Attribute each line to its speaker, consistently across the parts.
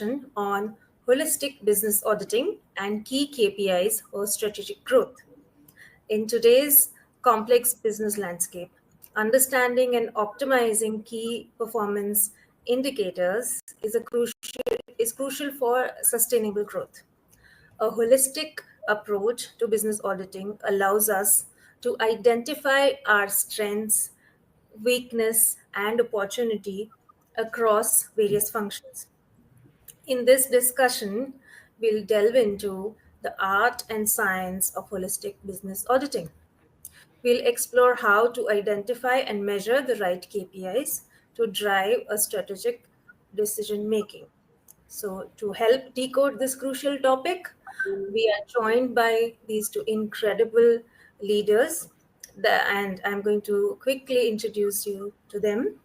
Speaker 1: on holistic business auditing and key KPIs for strategic growth. In today's complex business landscape, understanding and optimizing key performance indicators is crucial for sustainable growth. A holistic approach to business auditing allows us to identify our strengths, weakness, and opportunity across various functions. In this discussion, we'll delve into the art and science of holistic business auditing. We'll explore how to identify and measure the right KPIs to drive a strategic decision making. So, to help decode this crucial topic, we are joined by these two incredible leaders, and I'm going to quickly introduce you to them.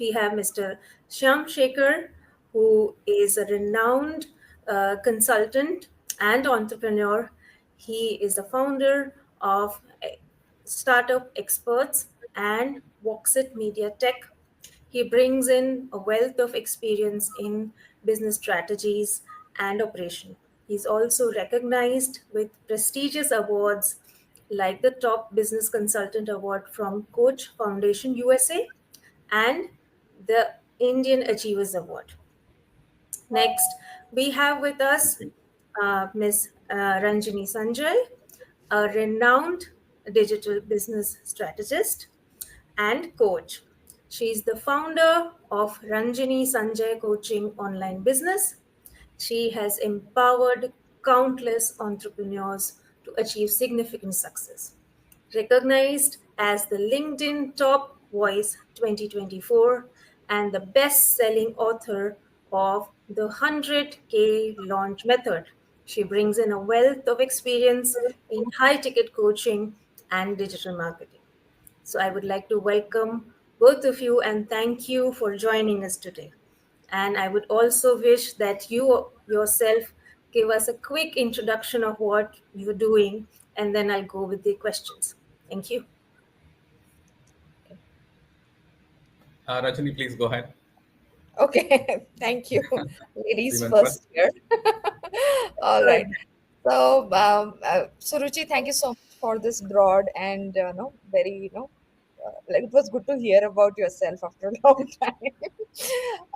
Speaker 1: We have Mr. Shyam Sekar, who is a renowned consultant and entrepreneur. He is the founder of startup Xperts and Voxit Media Tech. He brings in a wealth of experience in business strategies and operation. He's also recognized with prestigious awards like the Top Business Consultant Award from Coach Foundation USA and the Indian Achievers Award. Next, we have with us Ms. Ranjini Sanjay, a renowned digital business strategist and coach. She is the founder of Ranjini Sanjay Coaching Online Business. She has empowered countless entrepreneurs to achieve significant success. Recognized as the LinkedIn Top Voice 2024 and the best selling author of the 100K Launch Method, she brings in a wealth of experience in high ticket coaching and digital marketing. So I would like to welcome both of you and thank you for joining us today. And I would also wish that you yourself give us a quick introduction of what you're doing, and then I'll go with the questions. Thank you.
Speaker 2: Rajani, please go ahead.
Speaker 3: Okay, thank you. Ladies
Speaker 2: Women
Speaker 3: first
Speaker 2: first.
Speaker 3: here. All
Speaker 1: Good.
Speaker 3: right. So, Suruchi, thank you so much for this broad and no, very like it was good to hear about yourself after a long time.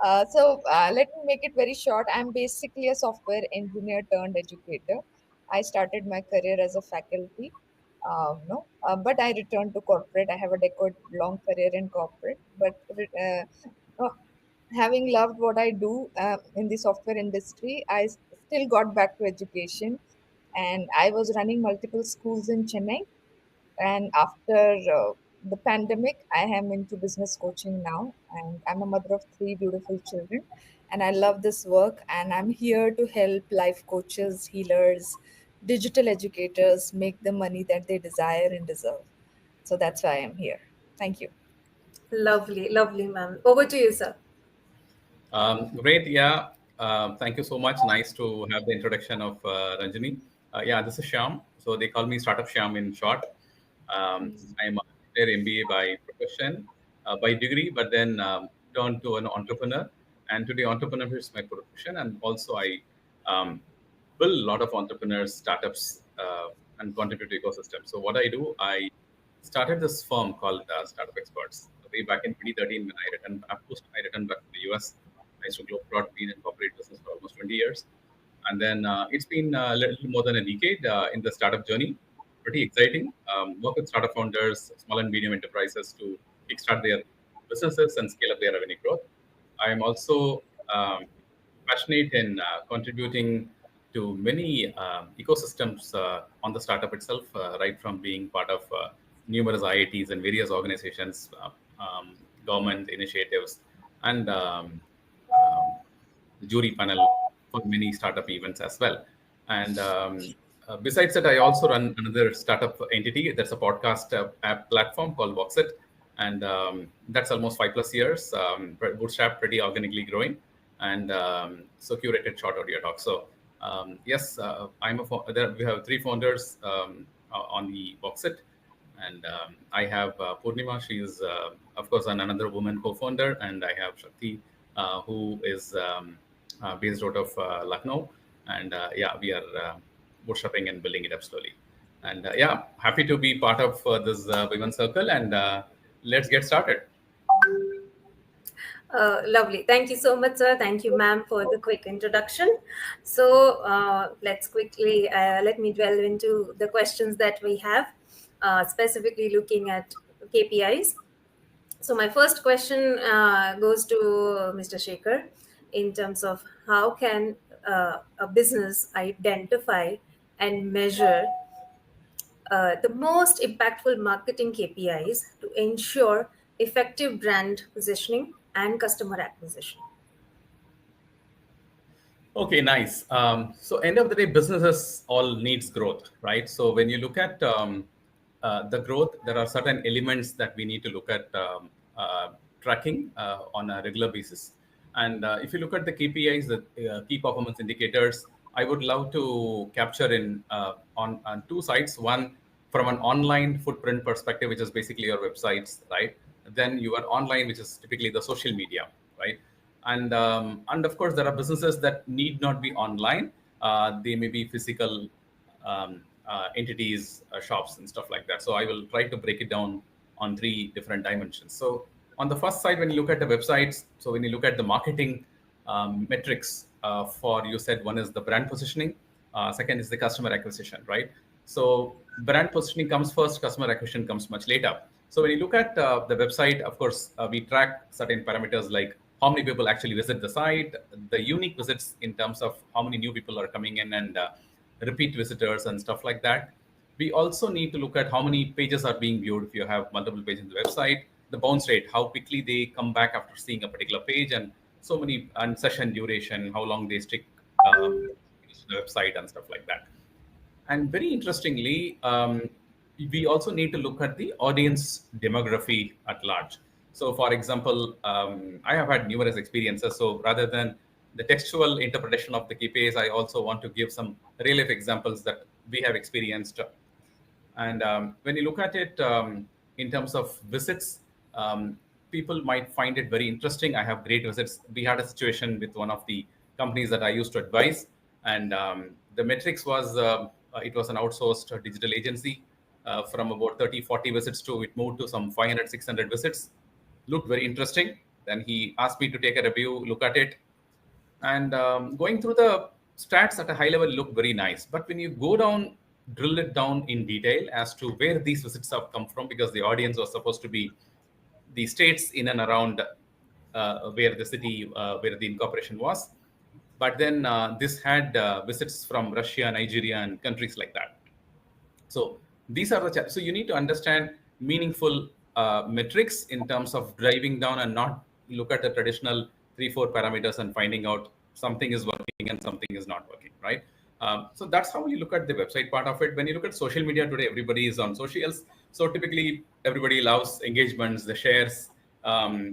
Speaker 3: Let me make it very short. I'm basically a software engineer turned educator. I started my career as a faculty, no, but I returned to corporate. I have a decade-long career in corporate, but uh, having loved what I do in the software industry, still got back to education, and I was running multiple schools in Chennai. And after the pandemic, I am into business coaching now, and I'm a mother of three beautiful children. And I love this work, and I'm here to help life coaches, healers, digital educators make the money that they desire and deserve. So that's why I'm here. Thank you.
Speaker 1: Lovely, lovely, ma'am. Over to you, sir.
Speaker 2: Great. Yeah. Thank you so much. Nice to have the introduction of Ranjini. Yeah, this is Shyam. So they call me Startup Shyam in short. I'm a MBA by profession, by degree, but then turned to an entrepreneur. And today, entrepreneurship is my profession. And also, I build a lot of entrepreneurs, startups, and contribute to ecosystem. So what I do, I started this firm called Startup Experts way back in 2013 when I returned. Of course, I returned back to the US. I used to go abroad, been in corporate business for almost 20 years. And then it's been a little more than a decade in the startup journey. Pretty exciting. Work with startup founders, small and medium enterprises to kickstart their businesses and scale up their revenue growth. I am also passionate in contributing to many ecosystems on the startup itself, right from being part of numerous IITs and various organizations, government initiatives, and the jury panel for many startup events as well. And besides that, I also run another startup entity. That's a podcast app platform called Voxit. And that's almost 5+ years, bootstrap, pretty organically growing, and so curated short audio talk. So yes, we have three founders on the Voxit, and I have Purnima. She is, of course, another woman co-founder, and I have Shakti, who is based out of Lucknow. And yeah, we are bootstrapping and building it up slowly. And yeah, happy to be part of this Women Circle. And let's get started.
Speaker 1: Lovely. Thank you so much, sir. Thank you, ma'am, for the quick introduction. So let's quickly let me delve into the questions that we have, specifically looking at KPIs. So my first question goes to Mr. Shekhar in terms of how can a business identify and measure the most impactful marketing KPIs to ensure effective brand positioning and customer acquisition.
Speaker 2: Okay, nice. So end of the day, businesses all needs growth, right? So when you look at the growth, there are certain elements that we need to look at tracking on a regular basis. And if you look at the KPIs, the key performance indicators, I would love to capture in on two sides. One, from an online footprint perspective, which is basically your websites, right? Then your online, which is typically the social media, right? And of course there are businesses that need not be online. They may be physical entities, shops and stuff like that. So I will try to break it down on three different dimensions. So on the first side, when you look at the websites, so when you look at the marketing metrics, for, you said one is the brand positioning, second is the customer acquisition, right? So brand positioning comes first, customer acquisition comes much later. So when you look at the website, of course, we track certain parameters like how many people actually visit the site, the unique visits in terms of how many new people are coming in, and repeat visitors and stuff like that. We also need to look at how many pages are being viewed. If you have multiple pages in the website, the bounce rate, how quickly they come back after seeing a particular page, and so many, and session duration, how long they stick to the website and stuff like that. And very interestingly, we also need to look at the audience demography at large. So, for example, I have had numerous experiences. So, rather than the textual interpretation of the KPIs, I also want to give some real life examples that we have experienced. And when you look at it in terms of visits, people might find it very interesting. I have great visits. We had a situation with one of the companies that I used to advise, and the metrics was it was an outsourced digital agency. From about 30, 40 visits to it moved to some 500, 600 visits. Looked very interesting. Then he asked me to take a review, look at it, and going through the stats at a high level look very nice. But when you go down, drill it down in detail as to where these visits have come from, because the audience was supposed to be the states in and around where the city, where the incorporation was. But then this had visits from Russia, Nigeria, and countries like that. So these are the so you need to understand meaningful metrics in terms of driving down, and not look at the traditional 3 4 parameters and finding out something is working and something is not working, right? So that's how you look at the website part of it. When you look at social media today, everybody is on socials. So typically everybody loves engagements, the shares,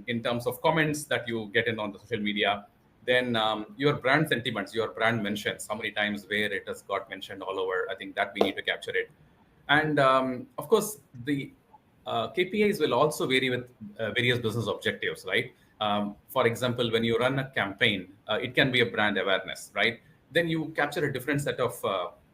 Speaker 2: in terms of comments that you get in on the social media. Then your brand sentiments, your brand mentions, how many times where it has got mentioned all over. I think that we need to capture it. And of course, the KPIs will also vary with various business objectives, right? For example, when you run a campaign, it can be a brand awareness, right? Then you capture a different set of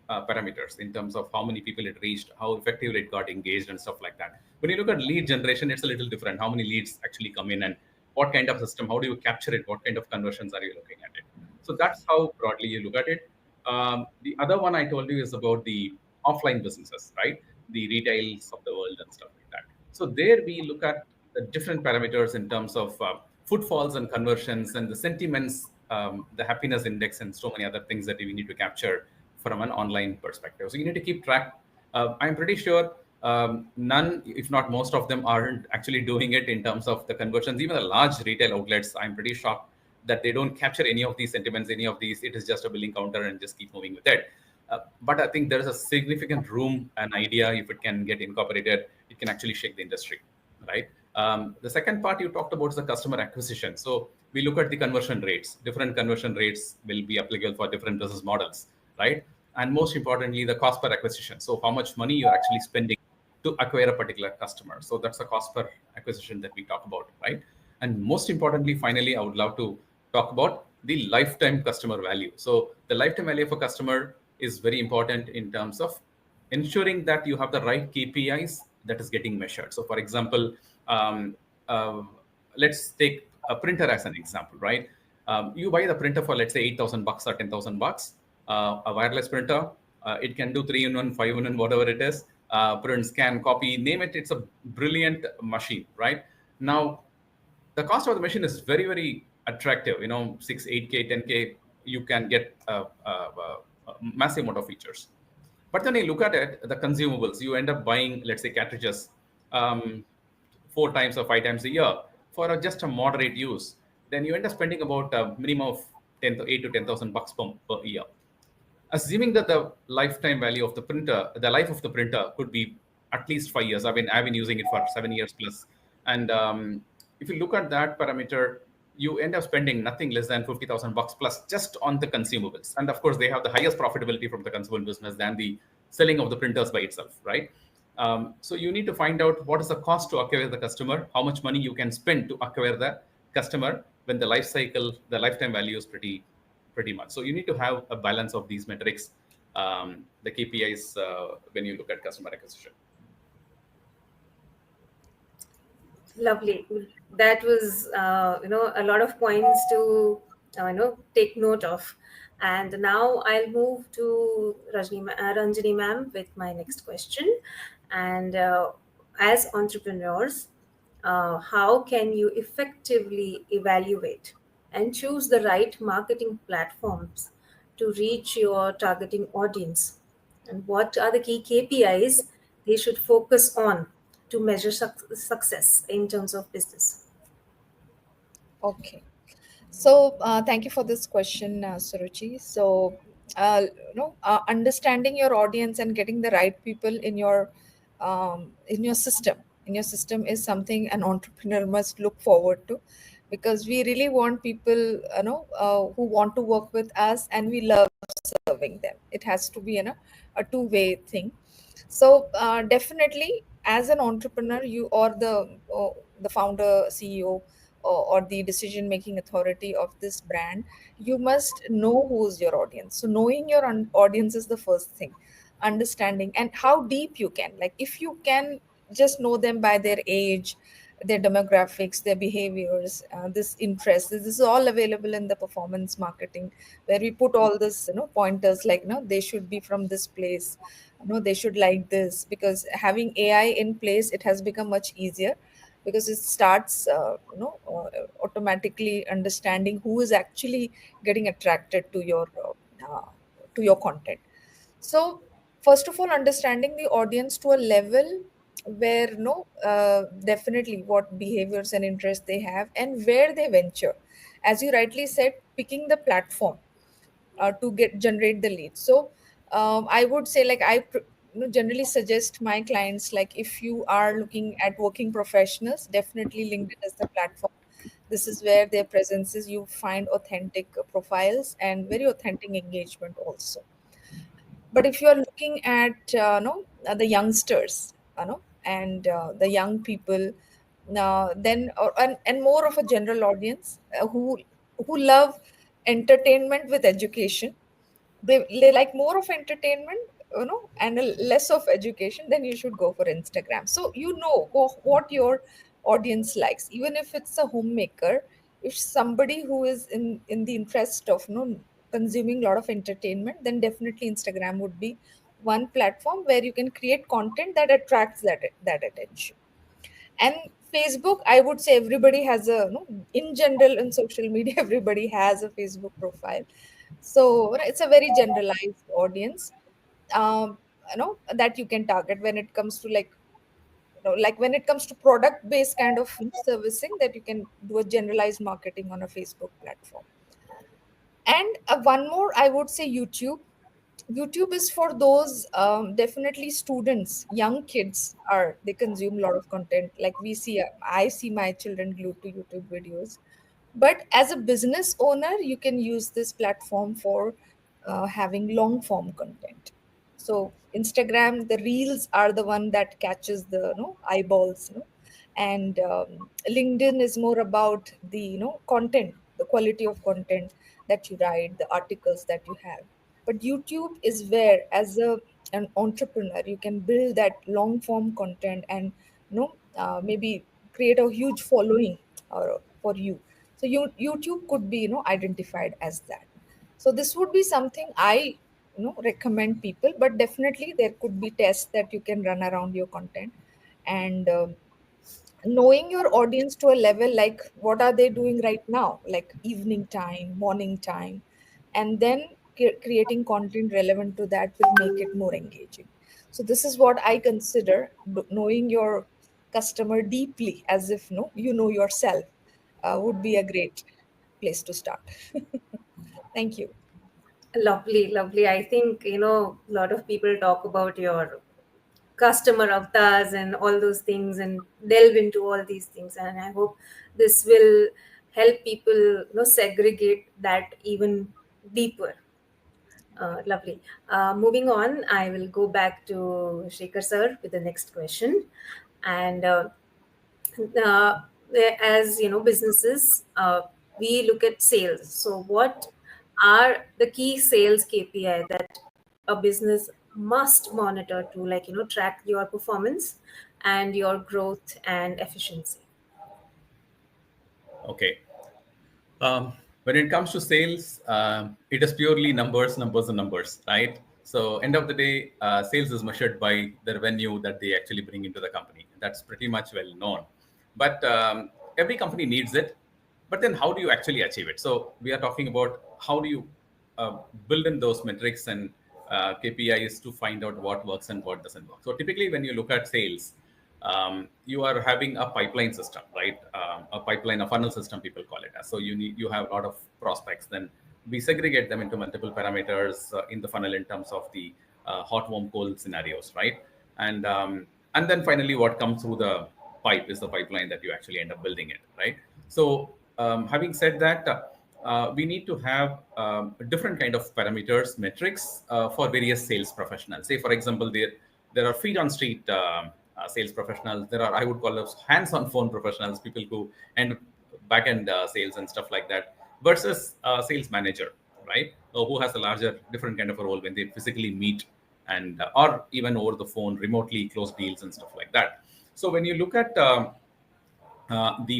Speaker 2: parameters in terms of how many people it reached, how effectively it got engaged, and stuff like that. When you look at lead generation, it's a little different. How many leads actually come in, and what kind of system? How do you capture it? What kind of conversions are you looking at it? So that's how broadly you look at it. The other one I told you is about the offline businesses, right? The retails of the world and stuff like that. So there we look at the different parameters in terms of footfalls and conversions and the sentiments, the happiness index, and so many other things that we need to capture from an online perspective. So you need to keep track. I'm pretty sure none, if not most of them, aren't actually doing it in terms of the conversions. Even the large retail outlets, I'm pretty shocked that they don't capture any of these sentiments, any of these. It is just a billing counter and just keep moving with it. But I think there is a significant room, an idea, if it can get incorporated, it can actually shake the industry, right? The second part you talked about is the customer acquisition. So we look at the conversion rates. Different conversion rates will be applicable for different business models, right? And most importantly, the cost per acquisition. So how much money you're actually spending to acquire a particular customer. So that's the cost per acquisition that we talk about, right? And most importantly, finally, I would love to talk about the lifetime customer value. So the lifetime value of a customer is very important in terms of ensuring that you have the right KPIs that is getting measured. So, for example, um, uh, let's take a printer as an example, right? You buy the printer for, let's say, $8,000 or $10,000, a wireless printer. It can do 3-in-1, 5-in-1, whatever it is. Print, scan, copy, name it. It's a brilliant machine, right? Now, the cost of the machine is very, very attractive. 6, 8K, 10K, you can get a massive amount of features. But then you look at it, the consumables, you end up buying, let's say, cartridges 4 times or 5 times a year for just a moderate use. Then you end up spending about a minimum of 8 to 10,000 bucks per year. Assuming that the lifetime value of the printer, the life of the printer could be at least 5 years. I've been using it for 7 years plus. And if you look at that parameter, you end up spending nothing less than 50,000 bucks plus just on the consumables. And of course, they have the highest profitability from the consumable business than the selling of the printers by itself, right? So you need to find out what is the cost to acquire the customer, how much money you can spend to acquire the customer when the life cycle, the lifetime value is pretty much. So you need to have a balance of these metrics, the KPIs, when you look at customer acquisition.
Speaker 1: Lovely. That was, a lot of points to, take note of. And now I'll move to Ranjini ma'am with my next question. And as entrepreneurs, how can you effectively evaluate and choose the right marketing platforms to reach your targeting audience? And what are the key KPIs they should focus on to measure success in terms of business?
Speaker 3: Okay. So, thank you for this question, Suruchi. So, understanding your audience and getting the right people in your system, is something an entrepreneur must look forward to, because we really want people, who want to work with us, and we love serving them. It has to be, a two-way thing. So, definitely, as an entrepreneur, you or the founder, CEO, or the decision making authority of this brand, you must know who's your audience. So knowing your audience is the first thing. Understanding and how deep you can, like, if you can just know them by their age, their demographics, their behaviors, this interest, this is all available in the performance marketing, where we put all this, pointers, like, they should be from this place, they should like this. Because having AI in place, it has become much easier, because it starts, automatically understanding who is actually getting attracted uh, to your content. So first of all, understanding the audience to a level where, definitely what behaviors and interests they have and where they venture. As you rightly said, picking the platform to get generate the lead. So I would say, like, generally suggest my clients, like, if you are looking at working professionals, definitely LinkedIn is the platform. This is where their presence is. You find authentic profiles and very authentic engagement also. But if you are looking at, the youngsters, and the young people, then, and more of a general audience, who love entertainment with education, they like more of entertainment, and less of education, then you should go for Instagram. So what your audience likes. Even if it's a homemaker, if somebody who is in the interest of, consuming a lot of entertainment, then definitely Instagram would be one platform where you can create content that attracts that attention. And Facebook, I would say, everybody has a, in general, in social media, everybody has a Facebook profile. So it's a very generalized audience, that you can target when it comes to, like, like, when it comes to product based kind of, servicing, that you can do a generalized marketing on a Facebook platform. And one more, I would say, YouTube. YouTube is for those, definitely students, young kids, are they consume a lot of content. Like, I see my children glued to YouTube videos. But as a business owner, you can use this platform for having long form content. So Instagram, the reels are the one that catches the, eyeballs, and LinkedIn is more about the, content, the quality of content, that you write, the articles that you have. But YouTube is where, as an entrepreneur, you can build that long form content and maybe create a huge following for you. So YouTube could be identified as that. So this would be something I recommend people, but definitely there could be tests that you can run around your content. And knowing your audience to a level, like what are they doing right now, like evening time, morning time, and then creating content relevant to that will make it more engaging. So this is what I consider knowing your customer deeply, as if you know yourself, would be a great place to start. Thank you.
Speaker 1: Lovely, lovely. I think, a lot of people talk about your customer avatars and all those things and delve into all these things. And I hope this will help people, segregate that even deeper. Lovely. Moving on, I will go back to Shekhar sir with the next question. And uh, as businesses, we look at sales. So what are the key sales KPI that a business must monitor to, like, track your performance and your growth and efficiency?
Speaker 2: Okay. When it comes to sales, it is purely numbers, numbers, and numbers, right? So, end of the day, sales is measured by the revenue that they actually bring into the company. That's pretty much well known. But every company needs it. But then, how do you actually achieve it? So, we are talking about how do you build in those metrics and KPIs to find out what works and what doesn't work. So, typically, when you look at sales, you are having a pipeline system, right? A pipeline, a funnel system, people call it as. So you have a lot of prospects. Then we segregate them into multiple parameters in the funnel in terms of the hot, warm, cold scenarios, right? And then finally, what comes through the pipe is the pipeline that you actually end up building it, right? So having said that, we need to have different kind of parameters, metrics for various sales professionals. Say, for example, there are feet on street sales professionals. There are, I would call those hands-on phone professionals, people who and back-end sales and stuff like that, versus a sales manager, right? Who has a larger, different kind of a role when they physically meet and or even over the phone, remotely close deals and stuff like that. So when you look at the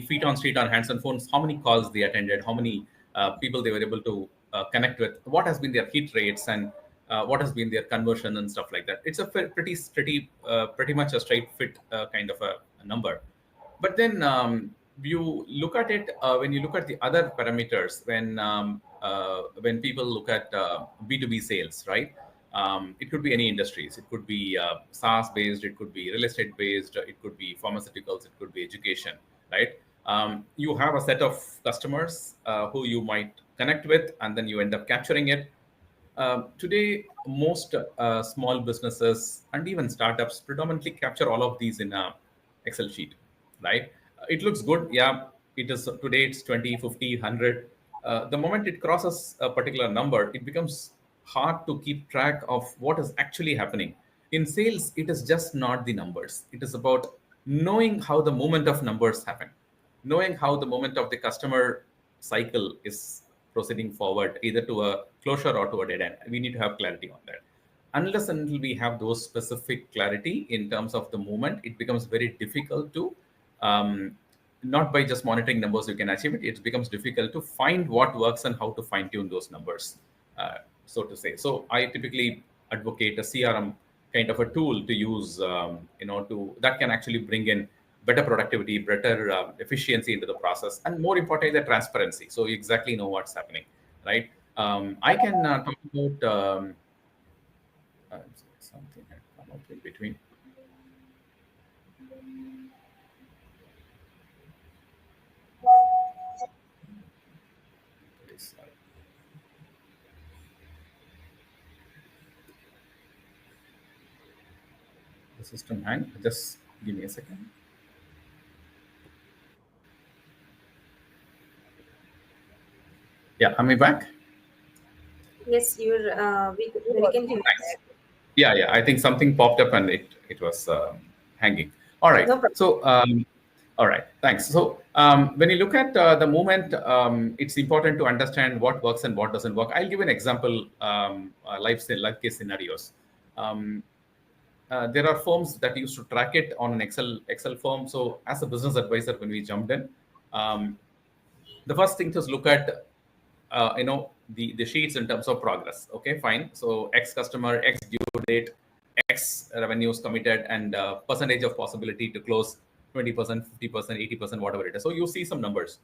Speaker 2: feet on street on hands on phones, how many calls they attended, how many people they were able to connect with, what has been their hit rates, and what has been their conversion and stuff like that. It's a pretty much a straight fit kind of a number. But then you look at it when you look at the other parameters, when people look at B2B sales, right? It could be any industries. It could be SaaS based. It could be real estate based. It could be pharmaceuticals. It could be education, right? You have a set of customers who you might connect with, and then you end up capturing it. Today, most small businesses and even startups predominantly capture all of these in a Excel sheet, right? It looks good. Yeah, it is today it's 20, 50, 100. The moment it crosses a particular number, it becomes hard to keep track of what is actually happening. In sales, it is just not the numbers. It is about knowing how the movement of numbers happen, knowing how the moment of the customer cycle is proceeding forward, either to a closure or to a dead end. We need to have clarity on that. Unless and until we have those specific clarity in terms of the movement, it becomes very difficult to, not by just monitoring numbers you can achieve it. It becomes difficult to find what works and how to fine tune those numbers, so to say. So I typically advocate a CRM kind of a tool to use, to that can actually bring in better productivity, better efficiency into the process, and more importantly, the transparency. So you exactly know what's happening, right? I can talk about something had come up in between. Please, the system hang. Just give me a second. Yeah, am I back?
Speaker 1: Yes, we can hear you.
Speaker 2: Thanks. Yeah. I think something popped up and it was hanging. All right.
Speaker 1: No problem.
Speaker 2: So All right, thanks. So when you look at the movement, it's important to understand what works and what doesn't work. I'll give an example, life case scenarios. Um, there are firms that used to track it on an Excel form. So as a business advisor, when we jumped in, um, the first thing to look at, the sheets in terms of progress. Okay, fine. So X customer, X due date, X revenues committed, and percentage of possibility to close 20%, 50%, 80%, whatever it is. So you see some numbers,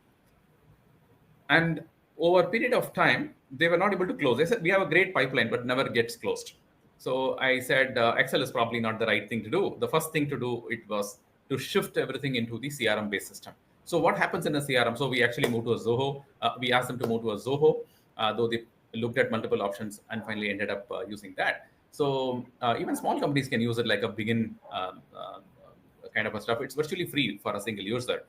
Speaker 2: and over a period of time, they were not able to close. They said, we have a great pipeline, but never gets closed. So I said, Excel is probably not the right thing to do. The first thing to do, it was to shift everything into the CRM based system. So what happens in a CRM? So we actually moved to a Zoho. We asked them to move to a Zoho, though they looked at multiple options and finally ended up using that. So even small companies can use it like a begin kind of a stuff. It's virtually free for a single user.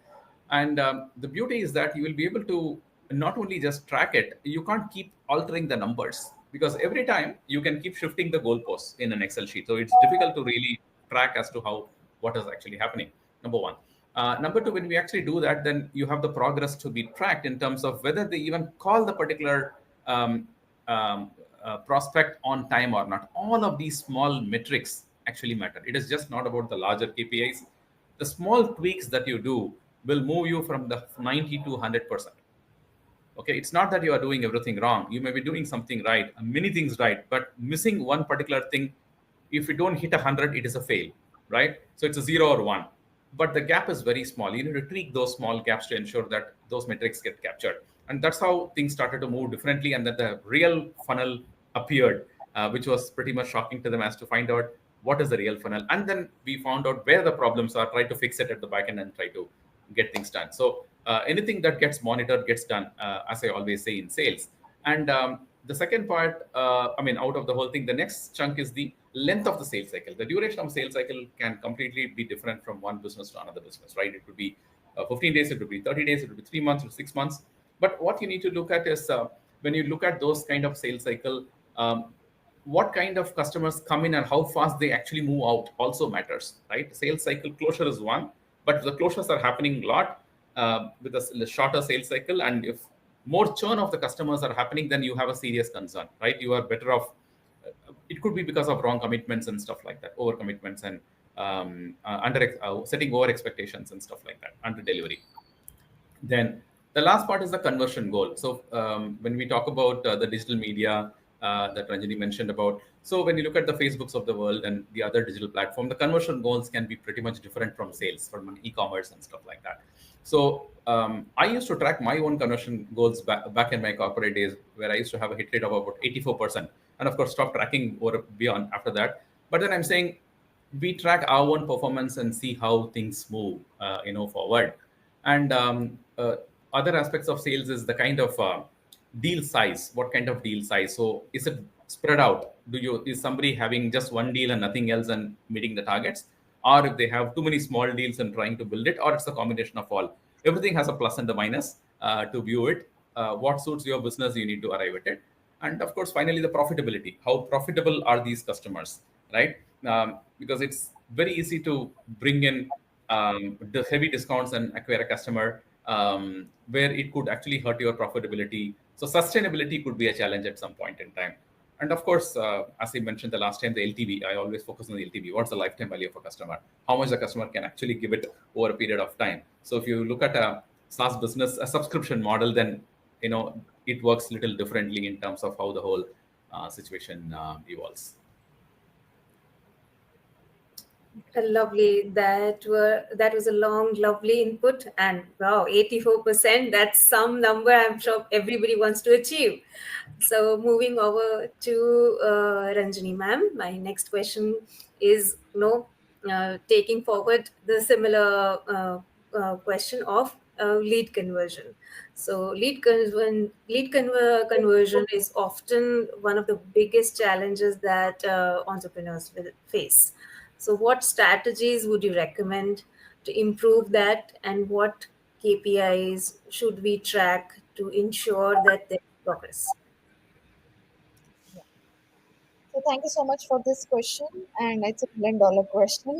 Speaker 2: And the beauty is that you will be able to not only just track it, you can't keep altering the numbers because every time you can keep shifting the goalposts in an Excel sheet. So it's difficult to really track as to how what is actually happening. Number one. Number two, when we actually do that, then you have the progress to be tracked in terms of whether they even call the particular um, prospect on time or not. All of these small metrics actually matter. It is just not about the larger KPIs. The small tweaks that you do will move you from the 90 to 100%. Okay, it's not that you are doing everything wrong. You may be doing something right, many things right, but missing one particular thing. If you don't hit 100, it is a fail, right? So it's a 0 or 1, but the gap is very small. You need to tweak those small gaps to ensure that those metrics get captured, and that's how things started to move differently, and that the real funnel appeared, which was pretty much shocking to them as to find out what is the real funnel. And then we found out where the problems are, try to fix it at the back end, and try to get things done. So anything that gets monitored gets done, as I always say in sales. And the second part, out of the whole thing, the next chunk is the length of the sales cycle. The duration of sales cycle can completely be different from one business to another business, right? It could be 15 days, it could be 30 days, it could be 3 months or 6 months. But what you need to look at is when you look at those kind of sales cycle, what kind of customers come in and how fast they actually move out also matters, right? Sales cycle closure is one, but the closures are happening a lot with a shorter sales cycle. And if more churn of the customers are happening, then you have a serious concern, right? You are better off. It could be because of wrong commitments and stuff like that, over commitments, and setting over expectations and stuff like that, under delivery. Then the last part is the conversion goal. So when we talk about the digital media that Ranjini mentioned about, so when you look at the Facebooks of the world and the other digital platform, the conversion goals can be pretty much different from sales, from e-commerce and stuff like that. So I used to track my own conversion goals back in my corporate days, where I used to have a hit rate of about 84%, and of course stop tracking or beyond after that. But then I'm saying we track our own performance and see how things move, forward. And other aspects of sales is the kind of deal size. What kind of deal size? So is it spread out? Is somebody having just one deal and nothing else and meeting the targets, or if they have too many small deals and trying to build it, or it's a combination of all? Everything has a plus and a minus to view it. What suits your business, you need to arrive at it. And of course, finally, the profitability. How profitable are these customers, right? Because it's very easy to bring in the heavy discounts and acquire a customer, where it could actually hurt your profitability. So sustainability could be a challenge at some point in time. And of course, as I mentioned the last time, the LTV, I always focus on the LTV. What's the lifetime value of a customer? How much the customer can actually give it over a period of time. So if you look at a SaaS business, a subscription model, then it works a little differently in terms of how the whole situation evolves.
Speaker 1: Lovely. That was a long, lovely input, and wow, 84%. That's some number I'm sure everybody wants to achieve. So moving over to Ranjini ma'am, my next question is taking forward the similar question of lead conversion. So conversion is often one of the biggest challenges that entrepreneurs will face. So, what strategies would you recommend to improve that, and what KPIs should we track to ensure that there's progress?
Speaker 3: Yeah. So Thank you so much for this question, and it's a $1 million question.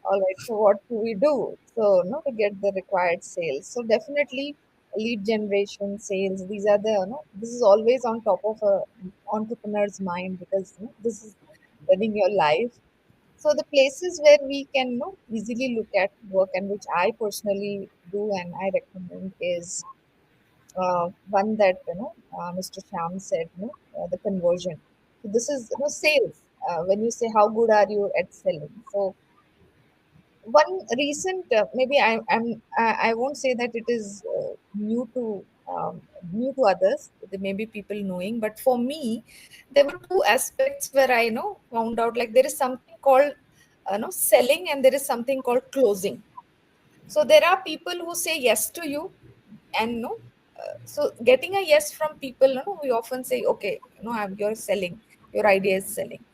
Speaker 3: All right, so what do we do? So, to get the required sales. So, definitely lead generation, sales. These are the, this is always on top of a entrepreneur's mind because this is running your life. So, the places where we can, easily look at work and which I personally do and I recommend is one that Mr. Shyam said, the conversion. So this is sales. When you say how good are you at selling, so one recent maybe I won't say that it is new to others. There may be people knowing, but for me, there were two aspects where I found out like there is something called selling and there is something called closing. So there are people who say yes to you, and no, so getting a yes from people, we often say, okay, you're selling, your idea is selling.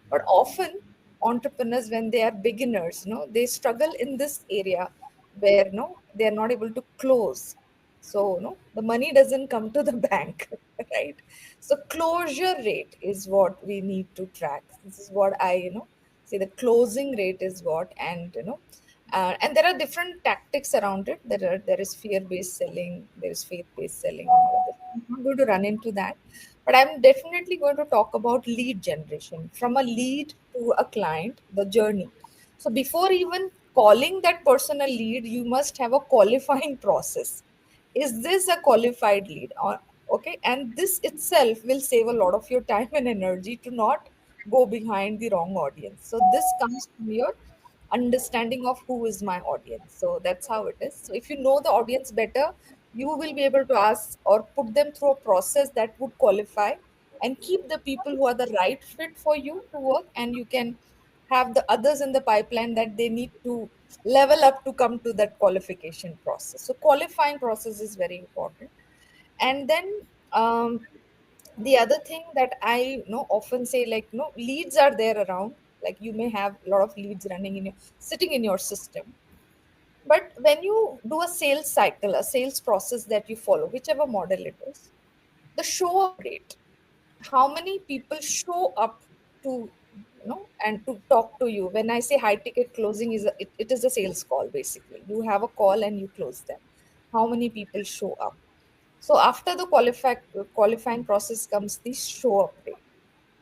Speaker 3: But often entrepreneurs, when they are beginners, they struggle in this area where they are not able to close. So the money doesn't come to the bank, right? So closure rate is what we need to track. This is what I say, the closing rate is what. And and there are different tactics around it. There is fear-based selling, there is faith-based selling, and all of this. I'm not going to run into that, but I'm definitely going to talk about lead generation from a lead to a client, the journey. So before even calling that person a lead, you must have a qualifying process. Is this a qualified lead? Or, okay, and this itself will save a lot of your time and energy to not go behind the wrong audience. So this comes from your understanding of who is my audience. So that's how it is. So if you know the audience better, you will be able to ask or put them through a process that would qualify and keep the people who are the right fit for you to work, and you can have the others in the pipeline that they need to level up to come to that qualification process. So qualifying process is very important. And then the other thing that I often say, like, leads are there around. Like, you may have a lot of leads running in your sitting in your system, but when you do a sales cycle, a sales process that you follow, whichever model it is, the show up rate, how many people show up to and to talk to you. When I say high ticket closing, it is a sales call. Basically, you have a call and you close them. How many people show up? So after the qualifying process comes the show up rate.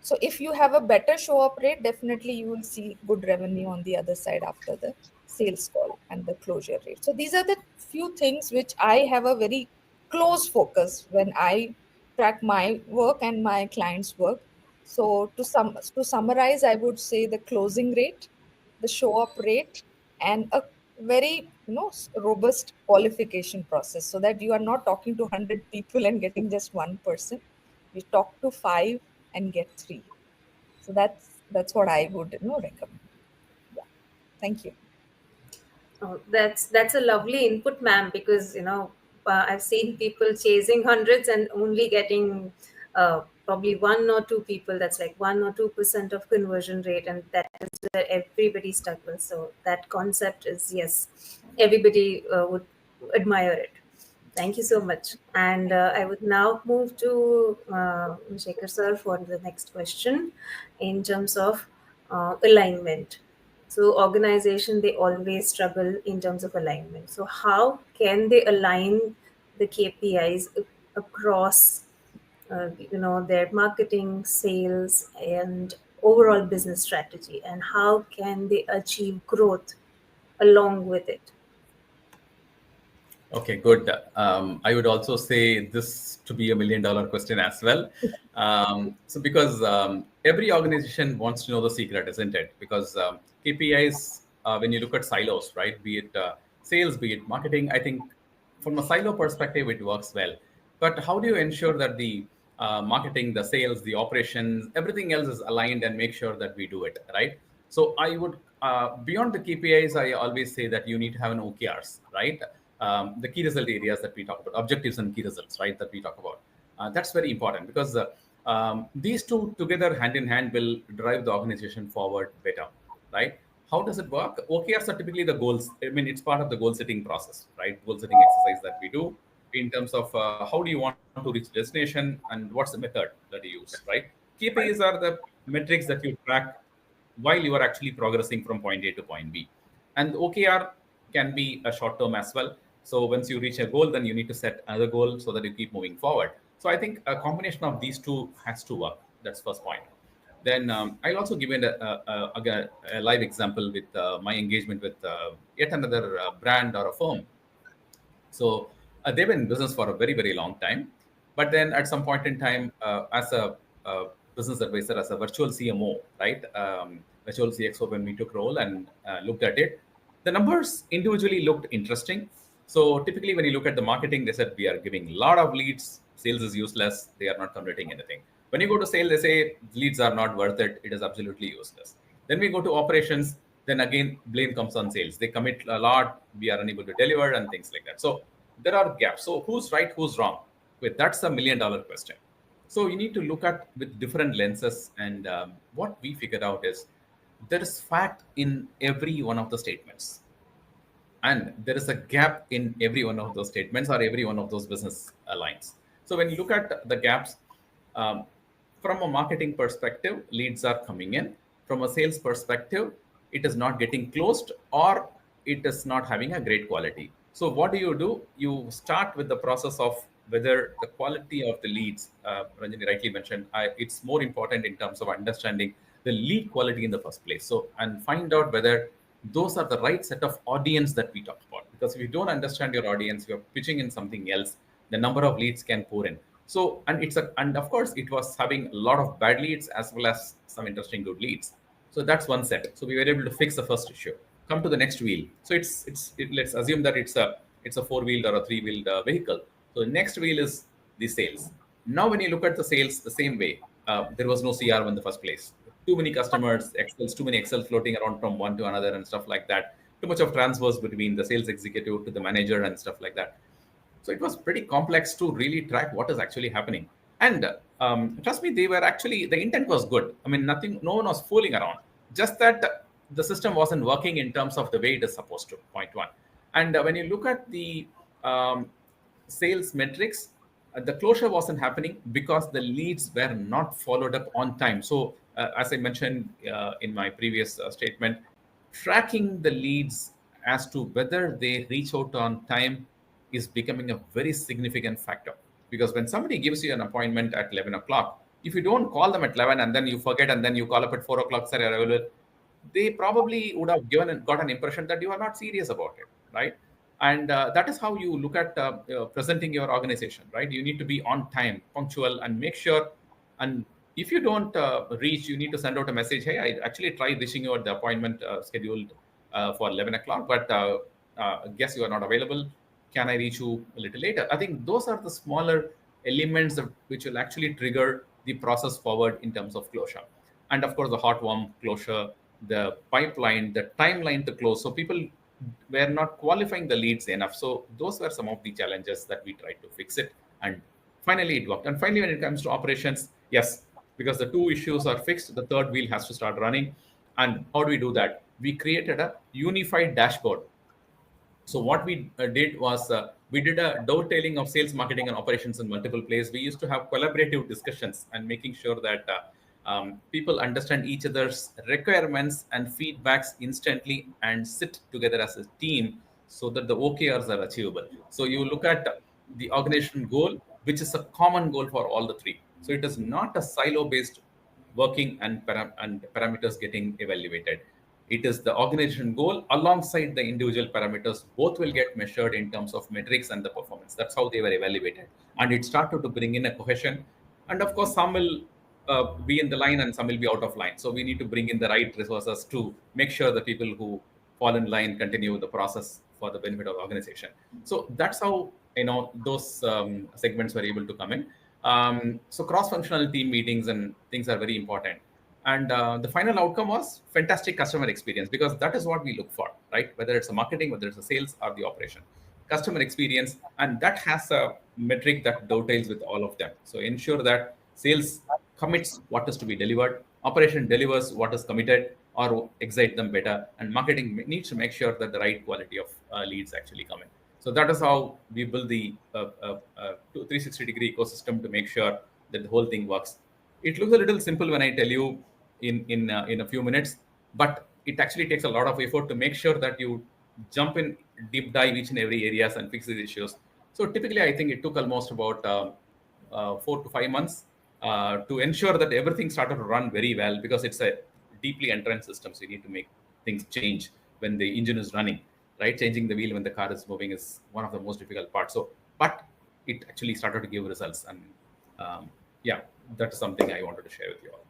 Speaker 3: So if you have a better show up rate, definitely you will see good revenue on the other side after the sales call and the closure rate. So these are the few things which I have a very close focus when I track my work and my clients' work. So to summarize, I would say the closing rate, the show up rate, and a very robust qualification process, so that you are not talking to 100 people and getting just one person. You talk to five and get three. So that's what I would recommend. Yeah. Thank you.
Speaker 1: Oh, that's a lovely input, ma'am. Because I've seen people chasing hundreds and only getting probably one or two people. That's like 1 or 2% of conversion rate, and that is where everybody struggles. So that concept is, yes, everybody would admire it. Thank you so much. And I would now move to Shekhar sir for the next question in terms of alignment. So organization, they always struggle in terms of alignment. So how can they align the KPIs across their marketing, sales, and overall business strategy, and how can they achieve growth along with it?
Speaker 2: Okay, good. I would also say this to be $1 million question as well. So, because every organization wants to know the secret, isn't it? Because KPIs, when you look at silos, right, be it sales, be it marketing, I think from a silo perspective, it works well. But how do you ensure that the marketing, the sales, the operations, everything else is aligned and make sure that we do it, right? So I would, beyond the KPIs, I always say that you need to have an OKRs, right? The key result areas that we talk about, objectives and key results, right, that we talk about. That's very important because these two together, hand in hand, will drive the organization forward better, right? How does it work? OKRs are typically the goals. I mean, it's part of the goal setting process, right? Goal setting exercise that we do in terms of how do you want to reach destination and what's the method that you use, right? KPIs are the metrics that you track while you are actually progressing from point A to point B. And OKR can be a short term as well. So once you reach a goal, then you need to set another goal so that you keep moving forward. So I think a combination of these two has to work. That's first point. Then I'll also give you a live example with my engagement with yet another brand or a firm. So they've been in business for a very, very long time. But then at some point in time, as a business advisor, as a virtual CMO, right, virtual CXO, when we took role and looked at it, the numbers individually looked interesting. So typically, when you look at the marketing, they said we are giving a lot of leads. Sales is useless. They are not converting anything. When you go to sales, they say leads are not worth it. It is absolutely useless. Then we go to operations. Then again, blame comes on sales. They commit a lot. We are unable to deliver and things like that. So there are gaps. So who's right? Who's wrong? Wait, that's a $1 million question. So you need to look at with different lenses. And what we figured out is there is fact in every one of the statements, and there is a gap in every one of those statements or every one of those business lines. So when you look at the gaps, um, from a marketing perspective, leads are coming in. From a sales perspective, it is not getting closed or it is not having a great quality. So what do? You start with the process of whether the quality of the leads, Ranjini rightly mentioned, it's more important in terms of understanding the lead quality in the first place. So, and find out whether those are the right set of audience that we talked about. Because if you don't understand your audience, you're pitching in something else, the number of leads can pour in. So, and of course, it was having a lot of bad leads as well as some interesting good leads. So that's one set. So we were able to fix the first issue. Come to the next wheel. So let's assume that it's a four-wheeled or a three-wheeled vehicle. So the next wheel is the sales. Now, when you look at the sales the same way, there was no CRM in the first place. Too many customers, Excels, too many Excel floating around from one to another and stuff like that. Too much of transfers between the sales executive to the manager and stuff like that. So it was pretty complex to really track what is actually happening. And trust me, they were actually, the intent was good. I mean, nothing, no one was fooling around. Just that the system wasn't working in terms of the way it is supposed to, point one. And when you look at the um, sales metrics, the closure wasn't happening because the leads were not followed up on time. So, as I mentioned in my previous statement, tracking the leads as to whether they reach out on time is becoming a very significant factor. Because when somebody gives you an appointment at 11 o'clock, if you don't call them at 11 and then you forget and then you call up at 4 o'clock, sir, available, they probably would have got an impression that you are not serious about it, right? And that is how you look at presenting your organization, right? You need to be on time, punctual, and make sure. And if you don't reach, you need to send out a message. Hey, I actually tried reaching you at the appointment scheduled for 11 o'clock, but guess you are not available. Can I reach you a little later? I think those are the smaller elements which will actually trigger the process forward in terms of closure. And of course, the hot warm closure, the pipeline, the timeline to close. So people were not qualifying the leads enough. So those were some of the challenges that we tried to fix it. And finally, it worked. And finally, when it comes to operations, yes, because the two issues are fixed, the third wheel has to start running. And how do we do that? We created a unified dashboard. So what we did was we did a dovetailing of sales, marketing, and operations in multiple places. We used to have collaborative discussions and making sure that people understand each other's requirements and feedbacks instantly and sit together as a team so that the OKRs are achievable. So you look at the organization goal, which is a common goal for all the three. So it is not a silo-based working and parameters getting evaluated. It is the organization goal alongside the individual parameters. Both will get measured in terms of metrics and the performance. That's how they were evaluated. And it started to bring in a cohesion. And of course, some will be in the line and some will be out of line. So we need to bring in the right resources to make sure the people who fall in line continue the process for the benefit of the organization. So that's how those segments were able to come in. So cross-functional team meetings and things are very important. And the final outcome was fantastic customer experience, because that is what we look for, right? Whether it's a marketing, whether it's a sales or the operation, customer experience, and that has a metric that dovetails with all of them. So ensure that sales commits what is to be delivered, operation delivers what is committed, or excite them better, and marketing needs to make sure that the right quality of leads actually come in. So that is how we build the 360-degree ecosystem to make sure that the whole thing works. It looks a little simple when I tell you in a few minutes, but it actually takes a lot of effort to make sure that you jump in, deep dive each and every areas and fix these issues. So typically, I think it took almost about 4 to 5 months to ensure that everything started to run very well, because it's a deeply entrenched system. So you need to make things change when the engine is running, right? Changing the wheel when the car is moving is one of the most difficult parts. So, but it actually started to give results, and um, yeah, that's something I wanted to share with you all.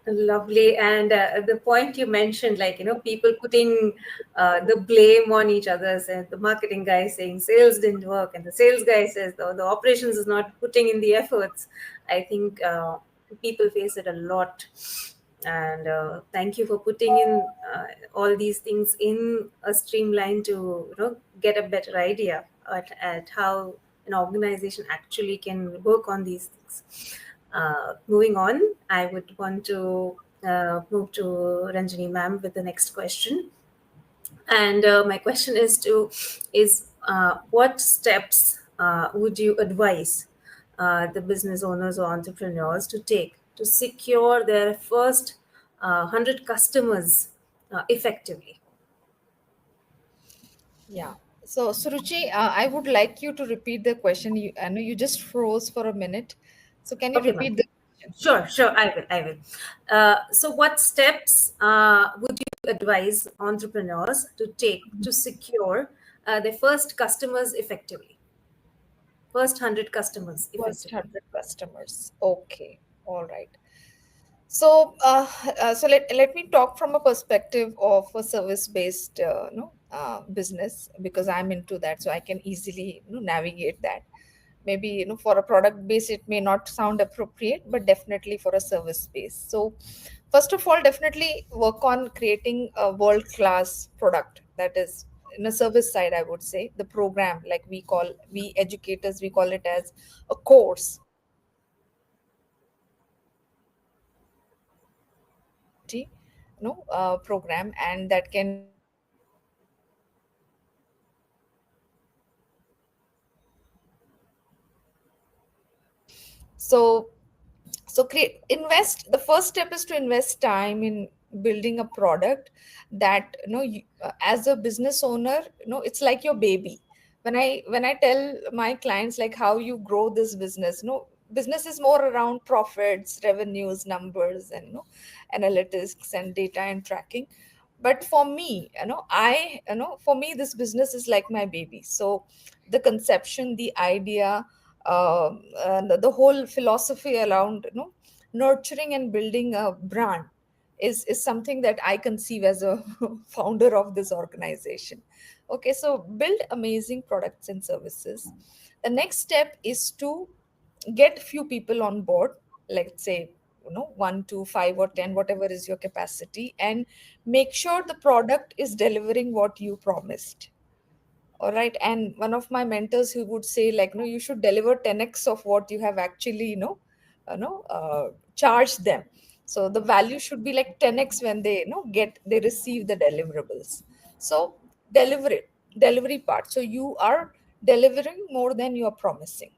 Speaker 1: Lovely. And the point you mentioned, like, people putting the blame on each other, and the marketing guy saying sales didn't work, and the sales guy says the operations is not putting in the efforts. I think people face it a lot. And thank you for putting in all these things in a streamline to, get a better idea at how an organization actually can work on these things. Moving on, I would want to move to Ranjini ma'am with the next question. And my question is what steps would you advise the business owners or entrepreneurs to take to secure their first 100 customers effectively?
Speaker 3: Yeah. So, Suruchi, I would like you to repeat the question. I know you just froze for a minute. So, can you
Speaker 1: Okay, ma'am.
Speaker 3: repeat the question?
Speaker 1: Sure, I will. So, what steps would you advise entrepreneurs to take to secure their first customers effectively? First 100 customers
Speaker 3: First
Speaker 1: effectively.
Speaker 3: 100 customers. Okay. All right. So, let me talk from a perspective of a service-based, business, because I'm into that, so I can easily, navigate that. Maybe, for a product base, it may not sound appropriate, but definitely for a service base. So, first of all, definitely work on creating a world-class product that is in a service side. I would say the program, like we educators, we call it as a course, program, and that can so create invest the first step is to invest time in building a product that as a business owner, it's like your baby. When I tell my clients like how you grow this business, business is more around profits, revenues, numbers, and analytics and data and tracking. But for me, for me, this business is like my baby. So the conception, the idea, the whole philosophy around nurturing and building a brand is something that I conceive as a founder of this organization. Okay, so build amazing products and services. The next step is to get few people on board, let's say 1 to 5 or 10, whatever is your capacity, and make sure the product is delivering what you promised. All right. And one of my mentors who would say, like, no, you should deliver 10x of what you have actually, charged them. So the value should be like 10x when they, they receive the deliverables. So deliver it, delivery part. So you are delivering more than you are promising.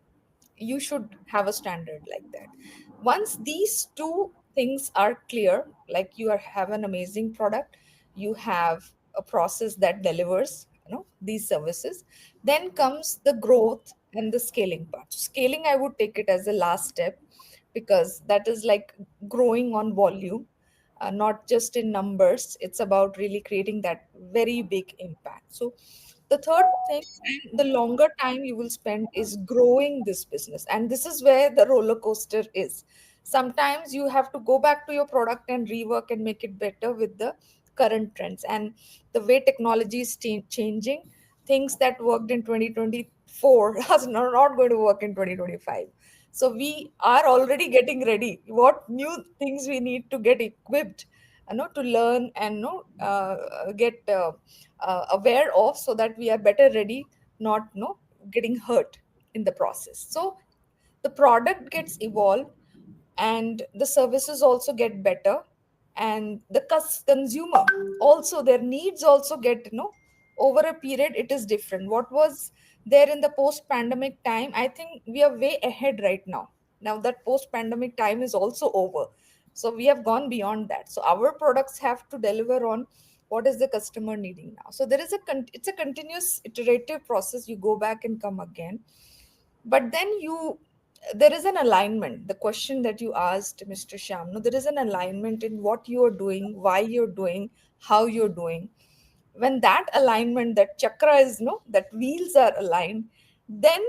Speaker 3: You should have a standard like that. Once these two things are clear, like have an amazing product, you have a process that delivers these services, then comes the growth and the scaling part. Scaling, I would take it as the last step, because that is like growing on volume, not just in numbers. It's about really creating that very big impact. So the third thing, and the longer time you will spend, is growing this business. And this is where the roller coaster is. Sometimes you have to go back to your product and rework and make it better with the current trends and the way technology is changing. Things that worked in 2024 are not going to work in 2025. So we are already getting ready. What new things we need to get equipped, to learn and get aware of, so that we are better ready, not getting hurt in the process. So the product gets evolved, and the services also get better, and the consumer also, their needs also get, over a period it is different. What was there in the post pandemic time, I think we are way ahead right now. Now that post pandemic time is also over, so we have gone beyond that. So our products have to deliver on what is the customer needing now. So there is it's a continuous iterative process. You go back and come again, but then you, there is an alignment. The question that you asked, Mr. Sham, no, there is an alignment in what you are doing, why you're doing, how you're doing. When that alignment, that chakra is, no, that wheels are aligned, then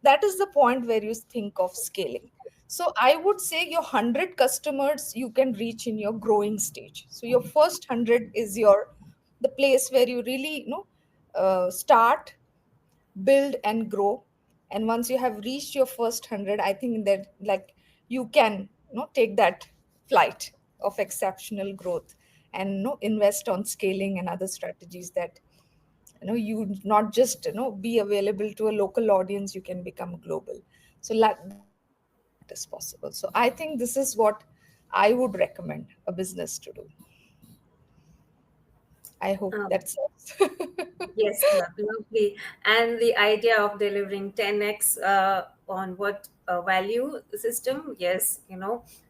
Speaker 3: that is the point where you think of scaling. So I would say your 100 customers you can reach in your growing stage. So your first 100 is your, the place where you really, start, build and grow. And once you have reached your first 100, I think that, like, you can, take that flight of exceptional growth, and, invest on scaling and other strategies that, you not just, be available to a local audience, you can become global. So that is possible. So I think this is what I would recommend a business to do. I hope that
Speaker 1: Um,
Speaker 3: serves.
Speaker 1: Yes, lovely. And the idea of delivering 10x on what value system, yes,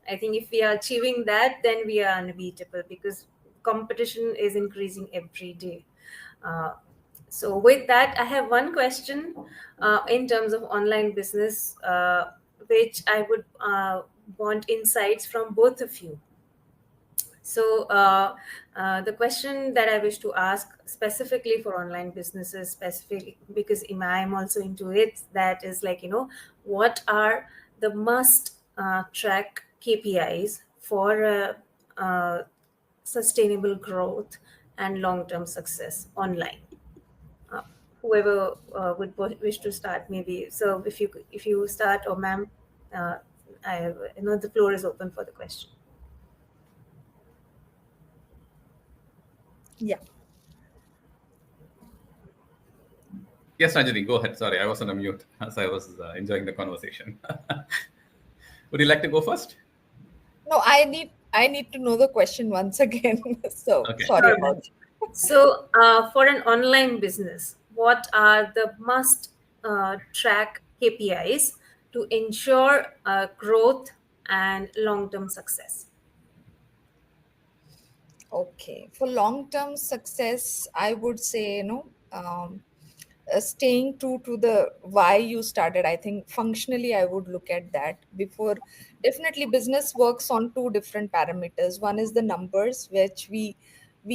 Speaker 1: I think if we are achieving that, then we are unbeatable because competition is increasing every day. Uh, so, with that, I have one question in terms of online business, which I would want insights from both of you. So, the question that I wish to ask specifically for online businesses, specifically because I'm also into it, that is like, what are the must track KPIs for sustainable growth and long term success online? Uh, Whoever wish to start, maybe. So, if you start, or ma'am, uh, the floor is open for the question.
Speaker 3: Yeah.
Speaker 2: Yes, Ranjini, go ahead. Sorry, I was on a mute as I was enjoying the conversation. Would you like to go first?
Speaker 3: No, I need to know the question once again. So
Speaker 2: Okay.
Speaker 3: sorry
Speaker 1: Sure,
Speaker 3: about
Speaker 1: ma'am.
Speaker 3: it.
Speaker 1: So, for an online business, what are the must track KPIs to ensure growth and long term success?
Speaker 3: Okay. For long-term success, I would say, staying true to the why you started. I think functionally, I would look at that before. Definitely, business works on two different parameters. One is the numbers, which we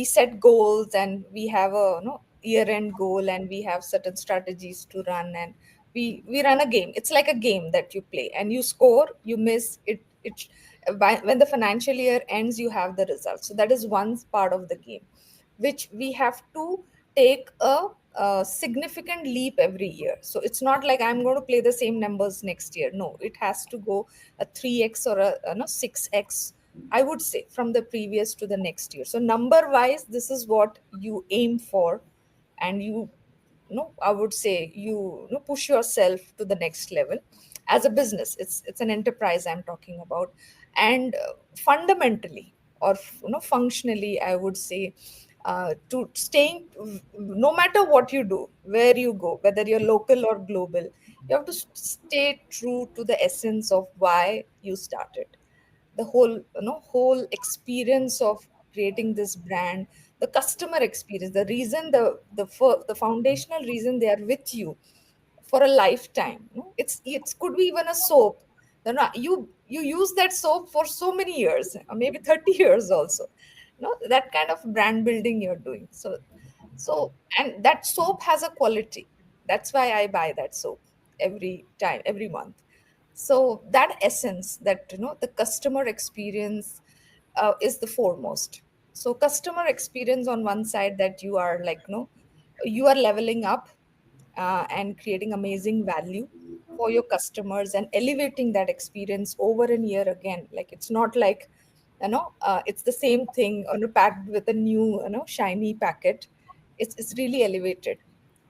Speaker 3: set goals, and we have a, year-end goal, and we have certain strategies to run, and we run a game. It's like a game that you play, and you score, you miss it. When the financial year ends, you have the results. So that is one part of the game, which we have to take a significant leap every year. So it's not like I'm going to play the same numbers next year. No, it has to go a 3x or a, 6x, I would say, from the previous to the next year. So number wise, this is what you aim for, and I would say push yourself to the next level. As a business, it's an enterprise I'm talking about. And fundamentally, or functionally, I would say, to staying, no matter what you do, where you go, whether you're local or global, you have to stay true to the essence of why you started. The whole experience of creating this brand, the customer experience, the reason, the foundational reason they are with you for a lifetime. It's could be even a soap. You use that soap for so many years, or maybe 30 years also. That kind of brand building you're doing. So and that soap has a quality. That's why I buy that soap every time, every month. So that essence, that the customer experience is the foremost. So customer experience on one side, that you are like, you are leveling up, and creating amazing value for your customers, and elevating that experience over and year again. Like, it's not like, it's the same thing, packed with a new, shiny packet. It's really elevated.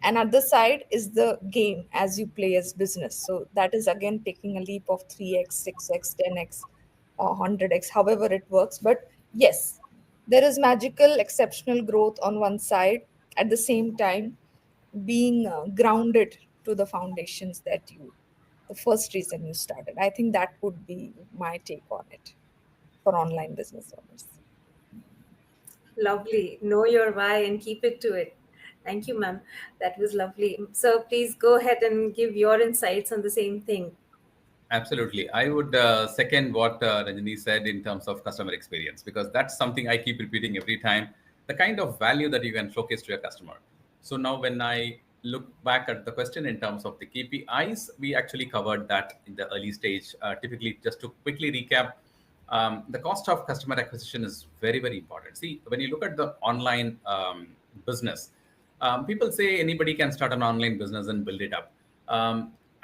Speaker 3: And other side is the game as you play as business. So that is again taking a leap of 3x, 6x, 10x, or 100x, however it works. But yes, there is magical exceptional growth on one side, at the same time being grounded to the foundations, that you, the first reason you started? I think that would be my take on it for online business owners.
Speaker 1: Lovely. Know your why and keep it to it. Thank you, ma'am. That was lovely. So please go ahead and give your insights on the same thing.
Speaker 2: Absolutely. I would second what Ranjini said in terms of customer experience, because that's something I keep repeating every time. The kind of value that you can showcase to your customer. So now, when I look back at the question in terms of the KPIs, we actually covered that in the early stage. Typically, just to quickly recap, the cost of customer acquisition is very, very important. See, when you look at the online business, people say anybody can start an online business and build it up.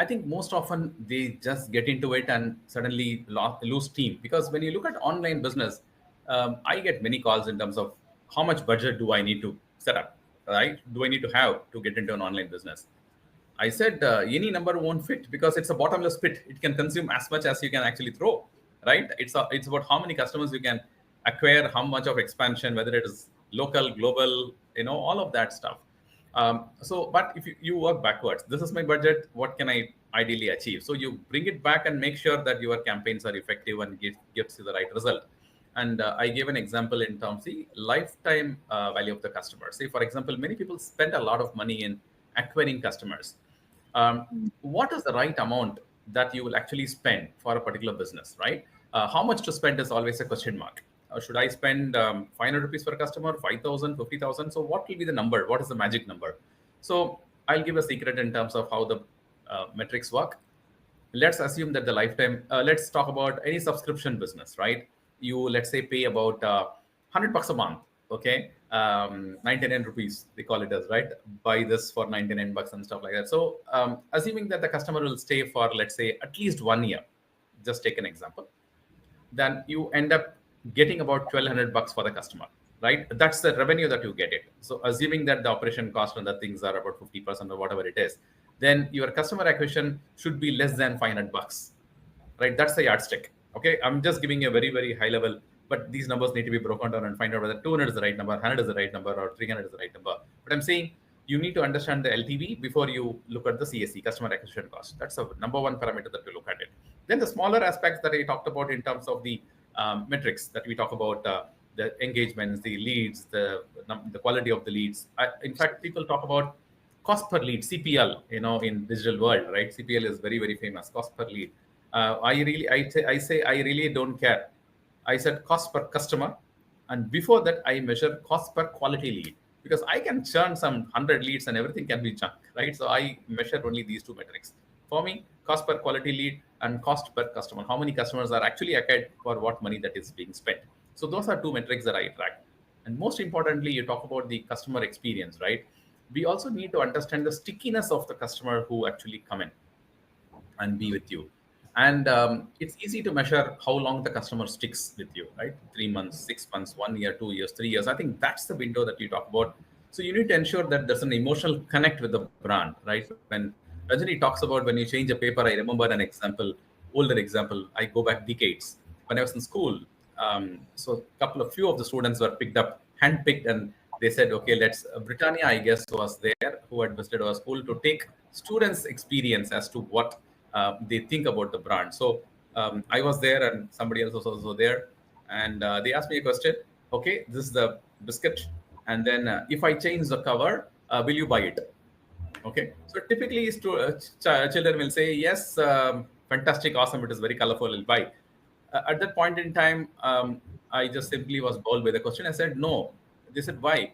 Speaker 2: I think most often they just get into it and suddenly lose steam, because when you look at online business, I get many calls in terms of how much budget do I need to set up, right? Do I need to have to get into an online business? I said any number won't fit, because it's a bottomless pit. It can consume as much as you can actually throw, right? It's about how many customers you can acquire, how much of expansion, whether it is local, global, all of that stuff. But if you work backwards, this is my budget. What can I ideally achieve? So you bring it back and make sure that your campaigns are effective and gives you the right result. And I gave an example in terms of the lifetime value of the customer. Say, for example, many people spend a lot of money in acquiring customers. What is the right amount that you will actually spend for a particular business, right? How much to spend is always a question mark. Should I spend 500 rupees per customer, 5,000, 50,000? So what will be the number? What is the magic number? So I'll give a secret in terms of how the metrics work. Let's assume that the lifetime, let's talk about any subscription business, right? You, let's say, pay about 100 bucks a month, okay? 99 rupees, they call it as, right? Buy this for 99 bucks and stuff like that. So assuming that the customer will stay for, let's say, at least 1 year, just take an example, then you end up getting about 1,200 bucks for the customer, right? That's the revenue that you get it. So assuming that the operation cost and the things are about 50% or whatever it is, then your customer acquisition should be less than 500 bucks, right? That's the yardstick. Okay, I'm just giving a very, very high level, but these numbers need to be broken down and find out whether 200 is the right number, 100 is the right number, or 300 is the right number. But I'm saying you need to understand the LTV before you look at the CAC, customer acquisition cost. That's the number one parameter that you look at it. Then the smaller aspects that I talked about in terms of the metrics that we talk about, the engagements, the leads, the quality of the leads. In fact, people talk about cost per lead, CPL, in digital world, right? CPL is very, very famous, cost per lead. I say I really don't care. I said cost per customer, and before that I measure cost per quality lead, because I can churn some 100 leads and everything can be junk, right? So I measure only these two metrics. For me, cost per quality lead and cost per customer, how many customers are actually acquired for what money that is being spent. So those are two metrics that I track. And most importantly, you talk about the customer experience, right? We also need to understand the stickiness of the customer who actually come in and be with you. And it's easy to measure how long the customer sticks with you, right? 3 months, 6 months, 1 year, 2 years, 3 years. I think that's the window that you talk about. So you need to ensure that there's an emotional connect with the brand, right? When Rajani talks about when you change a paper, I remember an example, older example. I go back decades. When I was in school, so few of the students were picked up, handpicked, and they said, okay, let's, Britannia, I guess, was there, who had visited our school, to take students' experience as to what they think about the brand. So I was there, and somebody else was also there, and they asked me a question. Okay, this is the biscuit, and then if I change the cover, will you buy it? Okay, so typically children will say yes, fantastic, awesome, it is very colorful, I'll buy. At that point in time, I just simply was bowled by the question. I said no. They said, why?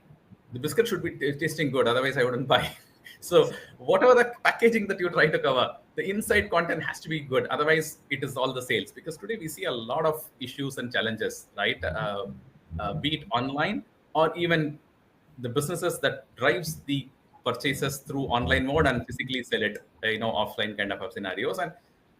Speaker 2: The biscuit should be tasting good, otherwise I wouldn't buy. So whatever the packaging that you try to cover, the inside content has to be good, otherwise it is all the sales. Because today we see a lot of issues and challenges, right? Be it online or even the businesses that drives the purchases through online mode and physically sell it, offline kind of scenarios. And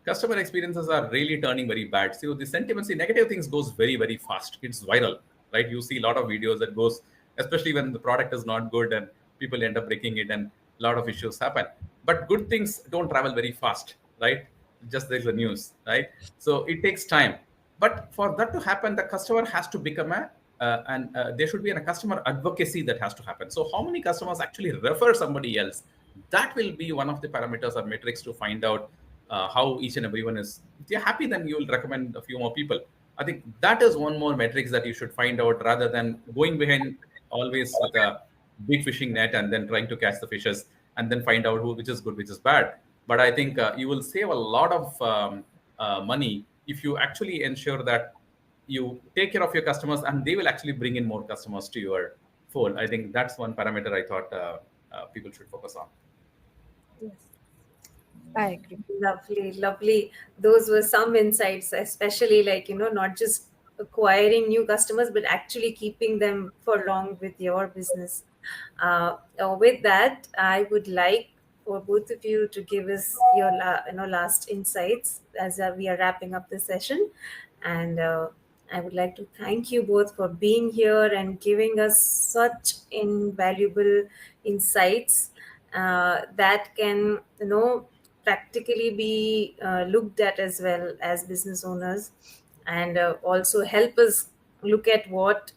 Speaker 2: customer experiences are really turning very bad. So the sentiments, the negative things goes very, very fast. It's viral, right? You see a lot of videos that goes, especially when the product is not good and people end up breaking it and a lot of issues happen. But good things don't travel very fast, right? Just there's the news, right? So it takes time. But for that to happen, the customer has to become and there should be a customer advocacy that has to happen. So how many customers actually refer somebody else? That will be one of the parameters or metrics to find out how each and everyone is. If you're happy, then you will recommend a few more people. I think that is one more metrics that you should find out rather than going behind always with a big fishing net and then trying to catch the fishes and then find out which is good, which is bad. But I think you will save a lot of money if you actually ensure that you take care of your customers and they will actually bring in more customers to your fold. I think that's one parameter I thought people should focus on.
Speaker 3: Yes, I agree.
Speaker 1: Lovely, lovely. Those were some insights, especially like, not just acquiring new customers, but actually keeping them for long with your business. With that, I would like for both of you to give us your last insights as we are wrapping up the session. And I would like to thank you both for being here and giving us such invaluable insights that can, practically be looked at as well as business owners, and also help us look at what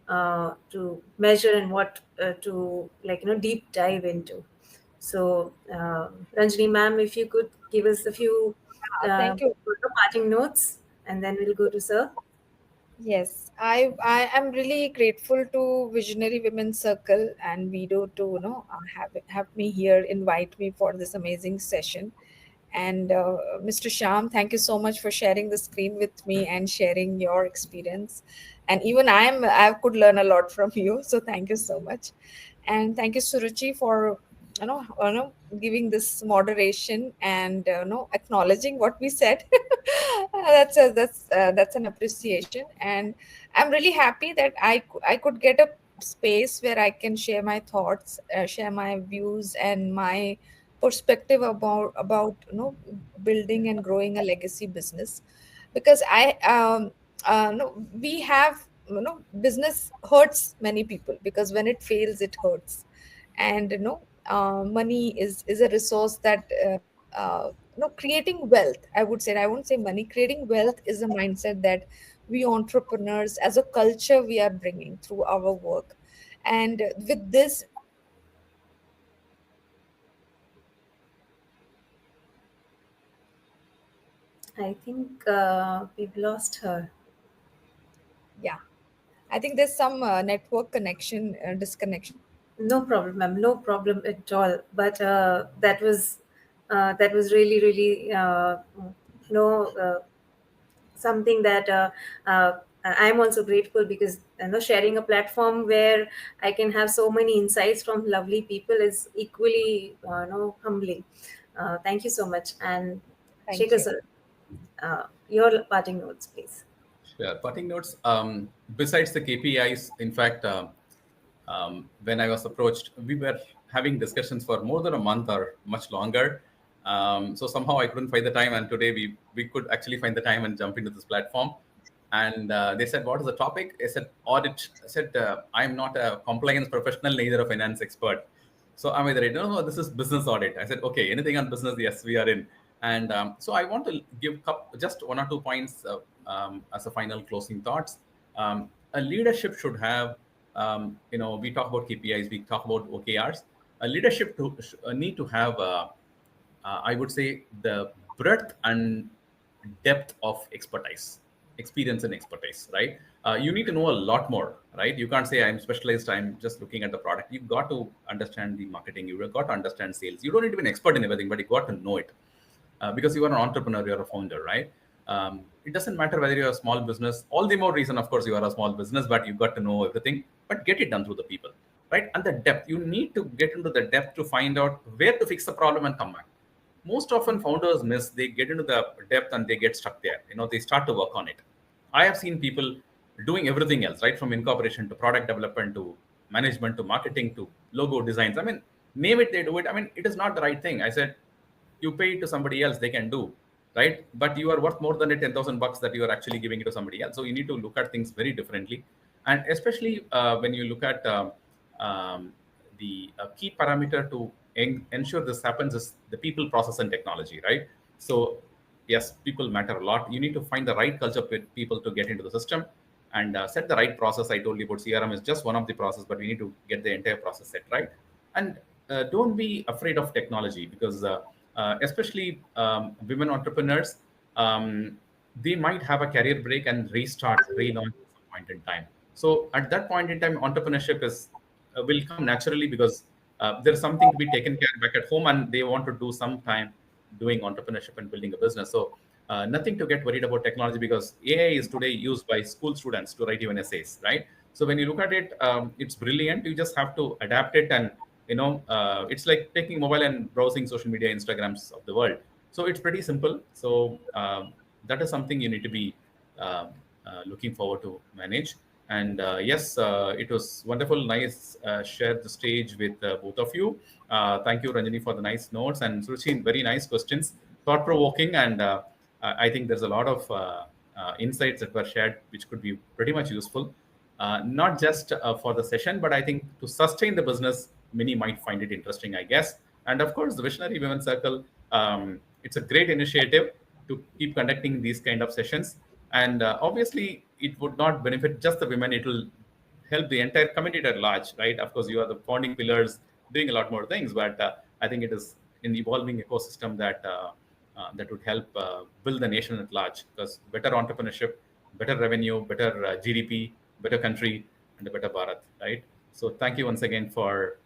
Speaker 1: to measure and what to, like, deep dive into. So, Ranjini ma'am, if you could give us a few
Speaker 3: Thank you.
Speaker 1: parting notes, and then we'll go to sir.
Speaker 3: Yes, I am really grateful to Visionary Women's Circle and Vido to have me here, invite me for this amazing session. And Mr. Sham, thank you so much for sharing the screen with me and sharing your experience. And even I could learn a lot from you. So thank you so much. And thank you, Suruchi, for giving this moderation and acknowledging what we said. That's an appreciation, and I'm really happy that I could get a space where I can share my thoughts, share my views and my perspective about building and growing a legacy business, because no, we have business hurts many people because when it fails it hurts. And money is a resource that creating wealth, I would say, I won't say money, creating wealth is a mindset that we entrepreneurs as a culture we are bringing through our work. And with this,
Speaker 1: I think we've lost her.
Speaker 3: yeah, I think there's some network connection disconnection.
Speaker 1: No problem, ma'am. No problem at all. But that was really, really, you know, uh, something that I'm also grateful, because sharing a platform where I can have so many insights from lovely people is equally humbling. Thank you so much, and
Speaker 3: Thank
Speaker 1: Shekhar
Speaker 3: you.
Speaker 1: sir, your parting notes, please.
Speaker 2: Sure. Parting notes. Besides the KPIs, in fact, when I was approached, we were having discussions for more than a month or much longer. So somehow I couldn't find the time, and today we could actually find the time and jump into this platform. And they said, "What is the topic?" I said, "Audit." I said, "I'm not a compliance professional, neither a finance expert." So I'm either, no, this is business audit. I said, okay, anything on business? Yes, we are in. And so I want to give just one or two points as a final closing thoughts. A leadership should have, we talk about KPIs, we talk about OKRs. A leadership need to have, I would say, the breadth and depth of expertise, experience and expertise, right? You need to know a lot more, right? You can't say I'm specialized, I'm just looking at the product. You've got to understand the marketing, you've got to understand sales. You don't need to be an expert in everything, but you got to know it. Because you are an entrepreneur, you're a founder, right? It doesn't matter whether you're a small business. All the more reason, of course, you are a small business, but you've got to know everything. But get it done through the people, right? And the depth. You need to get into the depth to find out where to fix the problem and come back. Most often, founders miss. They get into the depth and they get stuck there. They start to work on it. I have seen people doing everything else, right? From incorporation to product development to management to marketing to logo designs. I mean, name it, they do it. I mean, it is not the right thing. I said, you pay it to somebody else, they can do, right? But you are worth more than the $10,000 that you are actually giving it to somebody else. So you need to look at things very differently. And especially when you look at the key parameter to ensure this happens is the people, process, and technology, right? So yes, people matter a lot. You need to find the right culture with people to get into the system and set the right process. I told you about CRM is just one of the process, but we need to get the entire process set right. And don't be afraid of technology, because especially women entrepreneurs, um, they might have a career break and restart, relaunch at some point in time. So at that point in time, entrepreneurship is will come naturally because there's something to be taken care back at home, and they want to do some time doing entrepreneurship and building a business. So nothing to get worried about technology because AI is today used by school students to write even essays, right? So when you look at it, it's brilliant. You just have to adapt it, and it's like taking mobile and browsing social media, Instagrams of the world. So it's pretty simple. So that is something you need to be uh, looking forward to manage. And yes, it was wonderful, nice share the stage with both of you. Thank you, Ranjini, for the nice notes, and Suruchi, very nice questions, thought provoking, and I think there's a lot of insights that were shared, which could be pretty much useful, not just for the session, but I think to sustain the business, many might find it interesting, I guess. And of course, the Visionary Women Circle, it's a great initiative to keep conducting these kind of sessions. And obviously, it would not benefit just the women, it will help the entire community at large, right? Of course, you are the founding pillars doing a lot more things, but I think it is an evolving ecosystem that would help build the nation at large, because better entrepreneurship, better revenue, better GDP, better country, and a better Bharat, right? So thank you once again for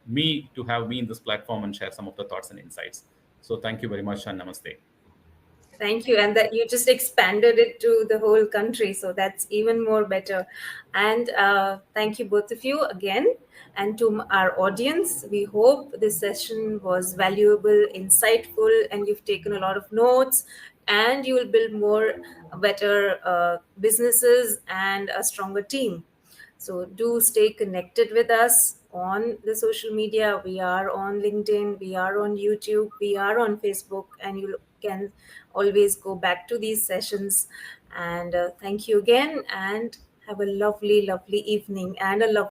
Speaker 2: me to have me in this platform and share some of the thoughts and insights. So thank you very much and namaste.
Speaker 1: Thank you. And that you just expanded it to the whole country. So that's even more better. And thank you, both of you, again. And to our audience, we hope this session was valuable, insightful, and you've taken a lot of notes. And you will build more better businesses and a stronger team. So do stay connected with us on the social media. We are on LinkedIn, we are on YouTube, we are on Facebook, and you can always go back to these sessions. And thank you again, and have a lovely, lovely evening and a lovely